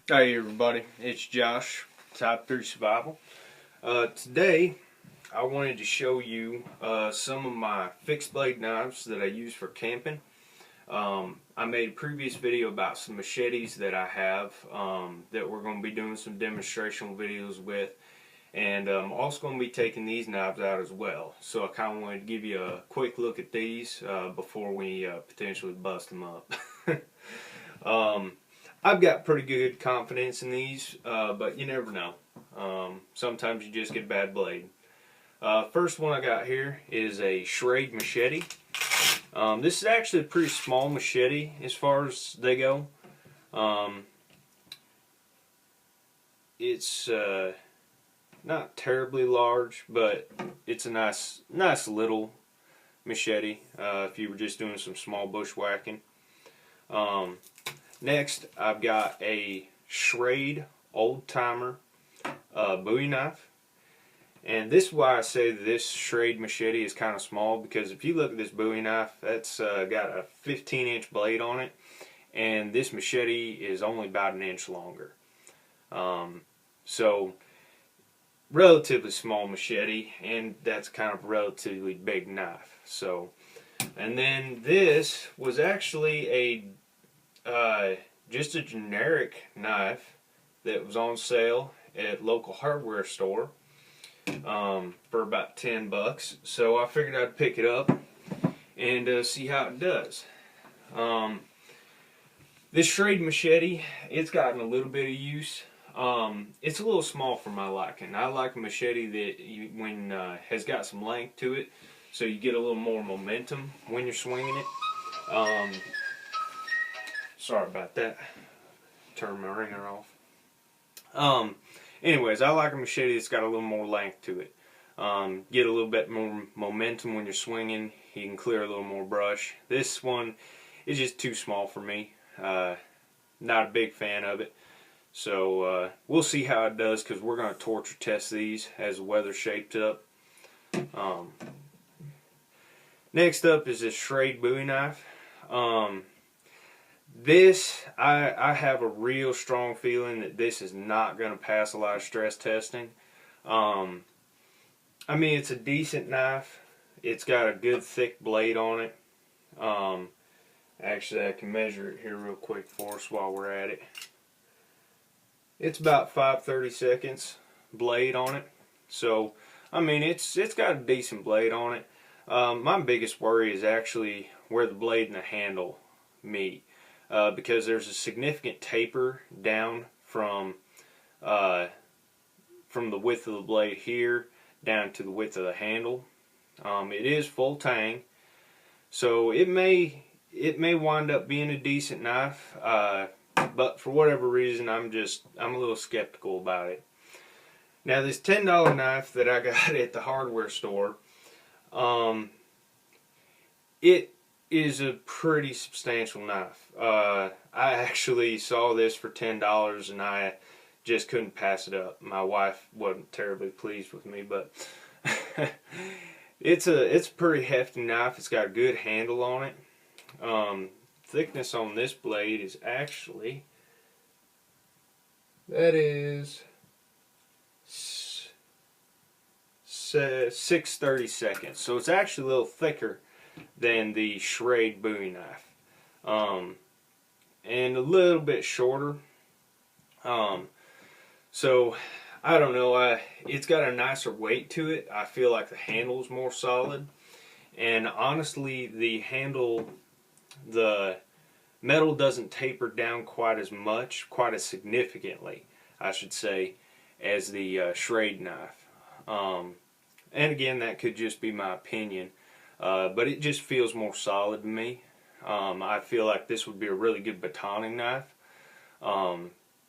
Hey everybody, it's Josh, Type 3 Survival. Today I wanted to show you some of my fixed blade knives that I use for camping. I made a previous video about some machetes that I have that we're going to be doing some demonstrational videos with, and I'm also going to be taking these knives out as well. So I kind of wanted to give you a quick look at these before we potentially bust them up. I've got pretty good confidence in these, but you never know. Sometimes you just get a bad blade. First one I got here is a Schrade machete. This is actually a pretty small machete as far as they go. It's not terribly large, but it's a nice little machete if you were just doing some small bushwhacking. Next, I've got a Schrade Old Timer Bowie knife. And this is why I say that this Schrade machete is kind of small, because if you look at this Bowie knife, that's got a 15-inch blade on it, and this machete is only about an inch longer. So, relatively small machete, and that's kind of a relatively big knife. So, and then this was actually a just a generic knife that was on sale at local hardware store for about $10. So I figured I'd pick it up and see how it does. This Schrade machete, it's gotten a little bit of use. It's a little small for my liking. I like a machete that has got some length to it, so you get a little more momentum when you're swinging it. Sorry about that. Turn my ringer off. Anyways, I like a machete that's got a little more length to it. Get a little bit more momentum when you're swinging. You can clear a little more brush. This one is just too small for me. Not a big fan of it. So we'll see how it does, because we're going to torture test these as the weather shapes up. Next up is this Schrade Bowie knife. I have a real strong feeling that this is not going to pass a lot of stress testing. I mean, it's a decent knife. It's got a good thick blade on it. Actually, I can measure it here real quick for us while we're at it. It's about 5/32 blade on it. So, I mean, it's got a decent blade on it. My biggest worry is actually where the blade and the handle meet. Because there's a significant taper down from the width of the blade here down to the width of the handle. It is full tang, so it may wind up being a decent knife, but for whatever reason I'm a little skeptical about it. Now, this $10 knife that I got at the hardware store, it is a pretty substantial knife. I actually saw this for $10 and I just couldn't pass it up. My wife wasn't terribly pleased with me, but it's a pretty hefty knife. It's got a good handle on it. Thickness on this blade is actually, that is 6/32. So it's actually a little thicker than the Schrade Bowie knife, and a little bit shorter. So I don't know. It's got a nicer weight to it. I feel like the handle's more solid, and honestly, the metal doesn't taper down quite as much, quite as significantly, I should say, as the Schrade knife. And again, that could just be my opinion. But it just feels more solid to me. I feel like this would be a really good batoning knife,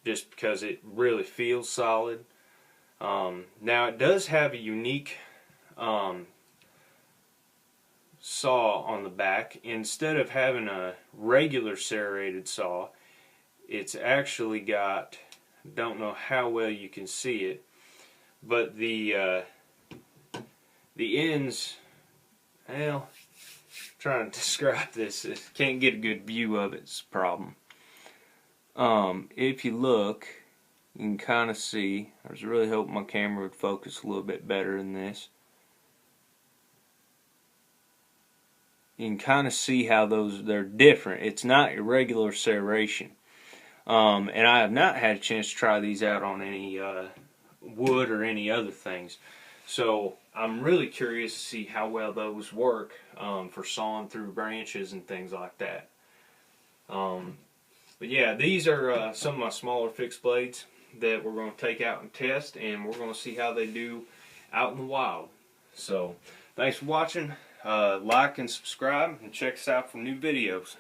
just because it really feels solid. Now, it does have a unique saw on the back. Instead of having a regular serrated saw, it's actually got, don't know how well you can see it, but the ends, well, trying to describe this, can't get a good view of it, it's a problem. If you look, you can kind of see. I was really hoping my camera would focus a little bit better than this. You can kind of see how they're different. It's not irregular serration. And I have not had a chance to try these out on any wood or any other things. So I'm really curious to see how well those work for sawing through branches and things like that. But yeah, these are some of my smaller fixed blades that we're going to take out and test, and we're going to see how they do out in the wild. So thanks for watching. Like and subscribe, and check us out for new videos.